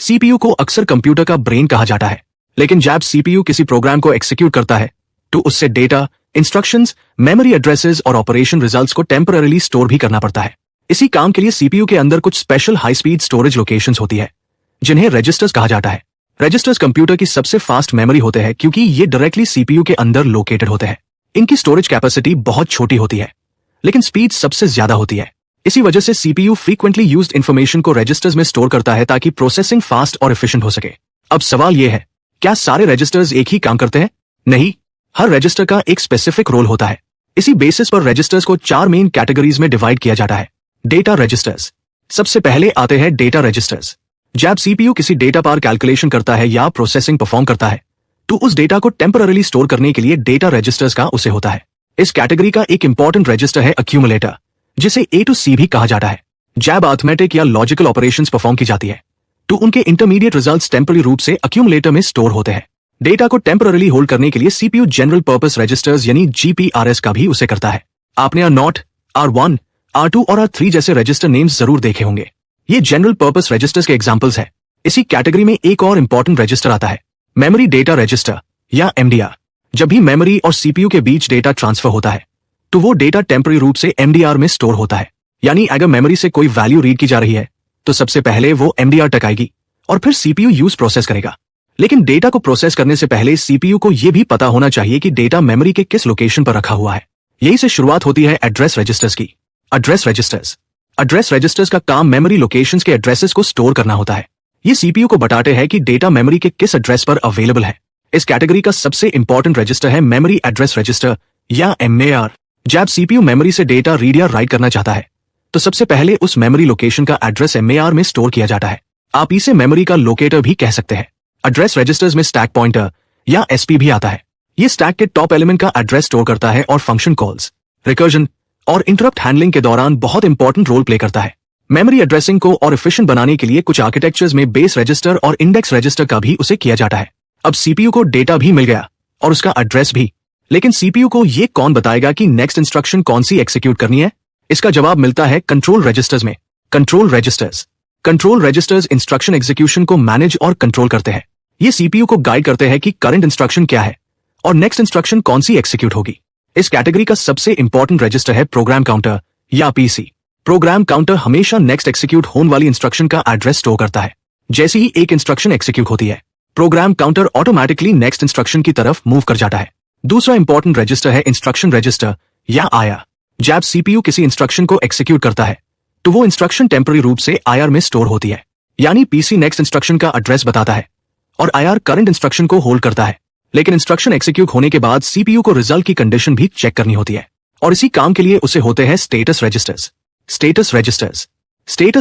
CPU को अक्सर computer का ब्रेन कहा जाता है, लेकिन जब सीपीयू किसी प्रोग्राम को एग्जीक्यूट करता है तो उससे डेटा, इंस्ट्रक्शंस, मेमोरी एड्रेसेस और ऑपरेशन रिजल्ट्स को टेम्पररीली स्टोर भी करना पड़ता है। इसी काम के लिए सीपीयू के अंदर कुछ special high speed storage locations होती है, जिन्हें रजिस्टर्स कहा जाता है। रजिस्टर्स कंप्यूटर की सबसे फास्ट मेमोरी होते हैं क्योंकि ये डायरेक्टली सीपीयू के अंदर लोकेटेड होते हैं। इनकी स्टोरेज कैपेसिटी बहुत छोटी होती है, लेकिन स्पीड सबसे ज्यादा होती है। इसी वजह से सीपीयू फ्रीक्वेंटली यूज्ड इंफॉर्मेशन को रजिस्टर्स में स्टोर करता है ताकि प्रोसेसिंग फास्ट और एफिशिएंट हो सके। अब सवाल यह है, क्या सारे रजिस्टर्स एक ही काम करते हैं? नहीं, हर रजिस्टर का एक स्पेसिफिक रोल होता है। इसी बेसिस पर रजिस्टर्स को 4 मेन कैटेगरीज में डिवाइड किया जाता है। Data registers. सबसे पहले आते हैं डेटा रजिस्टर्स। जब सीपीयू किसी डेटा पर कैलकुलेशन करता है या प्रोसेसिंग परफॉर्म करता है तो उस डेटा को टेम्पररीली स्टोर करने के लिए डेटा रजिस्टर्स का उसे होता है। इस कैटेगरी का एक इंपॉर्टेंट रजिस्टर है अक्यूमुलेटर, जिसे ए टू सी भी कहा जाता है। जब अरिथमेटिक या लॉजिकल ऑपरेशंस परफॉर्म की जाती है तो उनके इंटरमीडिएट रिजल्ट्स टेम्पररी रूप से अक्यूमुलेटर में स्टोर होते हैं। डेटा को टेम्पररीली होल्ड करने के लिए सीपीयू जनरल पर्पस रजिस्टर्स यानी जीपीआरएस का भी उसे करता है। आपने R0, R1, R2 और R3 जैसे रजिस्टर नेम्स जरूर देखे होंगे। ये जनरल पर्पस रजिस्टर्स के एग्जांपल्स हैं। इसी कैटेगरी में एक और इंपॉर्टेंट रजिस्टर आता है, मेमोरी डेटा रजिस्टर या एमडीआर। जब भी मेमोरी और सीपीयू के बीच डेटा ट्रांसफर होता है तो वो डेटा टेम्पररी रूप से एमडीआर में स्टोर होता है। यानी अगर मेमोरी से कोई वैल्यू रीड की जा रही है तो सबसे पहले वो एमडीआर तक आएगी और फिर सीपीयू यूज प्रोसेस करेगा। लेकिन डेटा को प्रोसेस करने से पहले सीपीयू को यह भी पता होना चाहिए कि डेटा मेमोरी के किस लोकेशन पर रखा हुआ है। यही से शुरुआत होती है एड्रेस रजिस्टर्स की। एड्रेस रजिस्टर्स का काम मेमोरी लोकेशंस के एड्रेसेस को स्टोर करना होता है। ये सीपीयू को बताते हैं कि डेटा मेमोरी के किस एड्रेस पर अवेलेबल है। इस कैटेगरी का सबसे इंपॉर्टेंट रजिस्टर है मेमोरी एड्रेस रजिस्टर या एमएआर। जब सीपीयू मेमोरी से डेटा रीड या राइट करना चाहता है तो सबसे पहले उस मेमोरी लोकेशन का एड्रेस एमएआर में स्टोर किया जाता है। आप इसे मेमोरी का लोकेटर भी कह सकते हैं। एड्रेस रजिस्टर्स में स्टैक पॉइंटर या एसपी भी आता है। ये स्टैक के टॉप एलिमेंट का एड्रेस स्टोर करता है और फंक्शन कॉल्स, रिकर्जन और इंटरप्ट हैंडलिंग के दौरान बहुत इंपॉर्टेंट रोल प्ले करता है। मेमोरी एड्रेसिंग को और एफिशिएंट बनाने के लिए कुछ आर्किटेक्चर्स में बेस रजिस्टर और इंडेक्स रजिस्टर का भी उसे किया जाता है। अब सीपीयू को डेटा भी मिल गया और उसका एड्रेस भी, लेकिन सीपीयू को ये कौन बताएगा कि नेक्स्ट इंस्ट्रक्शन कौन सी एग्जीक्यूट करनी है? इसका जवाब मिलता है कंट्रोल रजिस्टर्स में। कंट्रोल रजिस्टर्स इंस्ट्रक्शन एग्जीक्यूशन को मैनेज और कंट्रोल करते हैं। ये सीपीयू को गाइड करते हैं कि करंट इंस्ट्रक्शन क्या है और नेक्स्ट इंस्ट्रक्शन कौन सी एग्जीक्यूट होगी। इस कैटेगरी का सबसे इंपॉर्टेंट रजिस्टर है प्रोग्राम काउंटर या पीसी। प्रोग्राम काउंटर हमेशा नेक्स्ट एग्जीक्यूट होने वाली इंस्ट्रक्शन का एड्रेस स्टोर करता है। जैसे ही एक इंस्ट्रक्शन एग्जीक्यूट होती है, program counter automatically next instruction की तरफ मूव कर जाता है। दूसरा इंपॉर्टेंट रजिस्टर है इंस्ट्रक्शन रजिस्टर या आईआर। जब सीपीयू किसी इंस्ट्रक्शन को एग्जीक्यूट करता है तो वो इंस्ट्रक्शन टेम्पररी रूप से आईआर में स्टोर होती है। यानी पीसी नेक्स्ट इंस्ट्रक्शन का एड्रेस बताता है और आईआर करंट इंस्ट्रक्शन को होल्ड करता है। लेकिन इंस्ट्रक्शन एग्जीक्यूट होने के बाद सीपीयू को रिजल्ट की कंडीशन भी चेक करनी होती है और इसी काम के लिए उसे होते हैं स्टेटस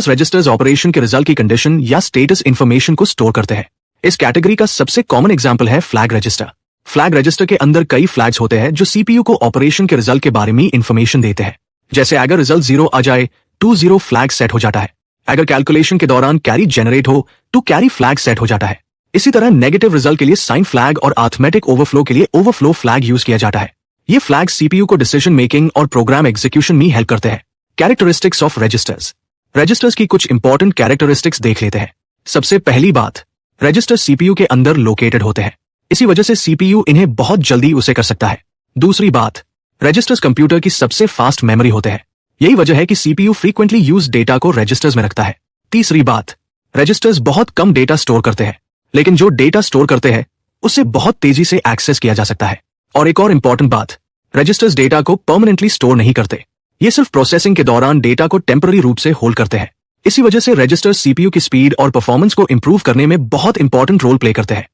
रजिस्टर्स ऑपरेशन के रिजल्ट की कंडीशन या स्टेटस इंफॉर्मेशन को स्टोर करते हैं। इस कैटेगरी का सबसे कॉमन एग्जांपल है फ्लैग रजिस्टर। फ्लैग रजिस्टर के अंदर कई फ्लैग्स होते हैं जो सीपीयू को ऑपरेशन के रिजल्ट के बारे में इंफॉर्मेशन देते हैं। जैसे अगर रिजल्ट 0 आ जाए तो 0 फ्लैग सेट हो जाता है। अगर कैलकुलेशन के दौरान कैरी जनरेट हो तो कैरी फ्लैग सेट हो जाता है। इसी तरह नेगेटिव रिजल्ट के लिए साइन फ्लैग और अरिथमेटिक ओवरफ्लो के लिए ओवरफ्लो फ्लैग यूज किया जाता है। ये फ्लैग सीपीयू को डिसीजन मेकिंग और प्रोग्राम एग्जीक्यूशन में हेल्प करते हैं। कैरेक्टरिस्टिक्स ऑफ रजिस्टर्स की कुछ इंपॉर्टेंट कैरेक्टरिस्टिक्स देख लेते हैं। सबसे पहली बात, रजिस्टर सीपीयू के अंदर लोकेटेड होते हैं, इसी वजह से सीपीयू इन्हें बहुत जल्दी उसे कर सकता है। दूसरी बात, रजिस्टर्स कंप्यूटर की सबसे फास्ट मेमोरी होते हैं। यही वजह है कि सीपीयू फ्रीक्वेंटली यूज डेटा को रजिस्टर्स में रखता है। तीसरी बात, रजिस्टर्स बहुत कम डेटा स्टोर करते हैं, लेकिन जो डेटा स्टोर करते हैं उससे बहुत तेजी से एक्सेस किया जा सकता है। और एक और इंपॉर्टेंट बात, रजिस्टर्स डेटा को परमानेंटली स्टोर नहीं करते, ये सिर्फ प्रोसेसिंग के दौरान डेटा को टेम्पररी रूप से होल्ड करते हैं। इसी वजह से रजिस्टर्स सीपीयू की स्पीड और परफॉर्मेंस को इंप्रूव करने में बहुत इंपॉर्टेंट रोल प्ले करते हैं।